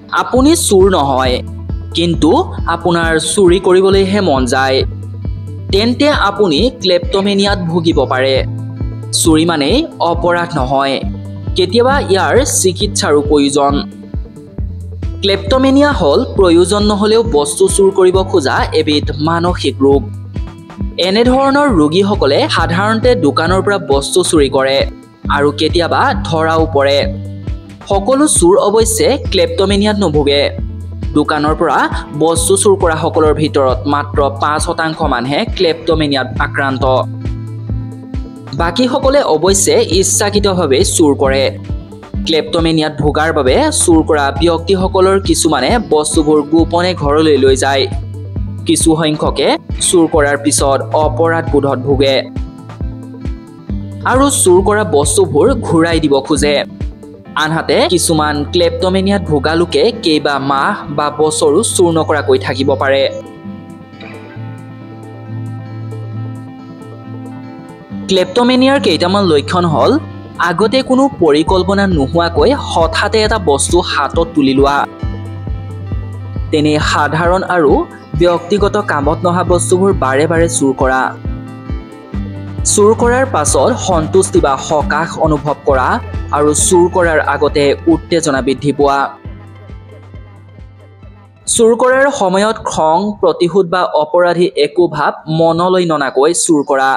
আপুনি চুৰ নহয়, কিন্তু আপোনাৰ চুৰি কৰিবলৈহে মন যায়, তেন্তে আপুনি ক্লেপ্টমেনিয়াত ভুগিব পাৰে। চুৰি মানেই অপৰাধ নহয়, কেতিয়াবা ইয়াৰ চিকিৎসাৰো প্ৰয়োজন। ক্লেপ্টমেনিয়া হ'ল প্ৰয়োজন নহ'লেও বস্তু চুৰ কৰিব খোজা এবিধ মানসিক ৰোগ। এনেধৰণৰ ৰোগীসকলে সাধাৰণতে দোকানৰ পৰা বস্তু চুৰি কৰে আৰু কেতিয়াবা ধৰাও পৰে। সকলো চোৰ অৱশ্যে ক্লেপ্টমেনিয়াত নুভুগে। দোকানৰ পৰা বস্তু চুৰ কৰা সকলৰ ভিতৰত মাত্ৰ 5% মানুহে ক্লেপ্টমেনিয়াত আক্ৰান্ত। বাকীসকলে অৱশ্যে ইচ্ছাকৃতভাৱে চুৰ কৰে। ক্লেপ্টমেনিয়াত ভোগাৰ বাবে চুৰ কৰা ব্যক্তিসকলৰ কিছুমানে বস্তুবোৰ গোপনে ঘৰলৈ লৈ যায়। কিছু সংখ্যকে চুৰ কৰাৰ পিছত অপৰাধবোধত ভোগে আৰু চুৰ কৰা বস্তুবোৰ ঘূৰাই দিব খোজে। আনহাতে কিছুমান ক্লেপ্টমেনিয়াত ভোগা লোকে কেইবা মাহ বা বছৰো চুৰ নকৰাকৈ থাকিব পাৰে। ক্লেপ্টমেনিয়াৰ কেইটামান লক্ষণ হ'ল আগতে কোনো পৰিকল্পনা নোহোৱাকৈ হঠাতে এটা বস্তু হাতত তুলি লোৱা, তেনে সাধাৰণ আৰু ব্যক্তিগত কামত নহা বস্তুবোৰ বাৰে বাৰে চুৰ কৰা, চুৰ কৰাৰ পাছত সন্তুষ্টি বা সকাহ অনুভৱ কৰা আৰু চুৰ কৰাৰ আগতে উত্তেজনা বৃদ্ধি পোৱা, চুৰ কৰাৰ সময়ত খং, প্ৰতিশোধ বা অপৰাধী একো ভাৱ মনলৈ ননাকৈ চুৰ কৰা।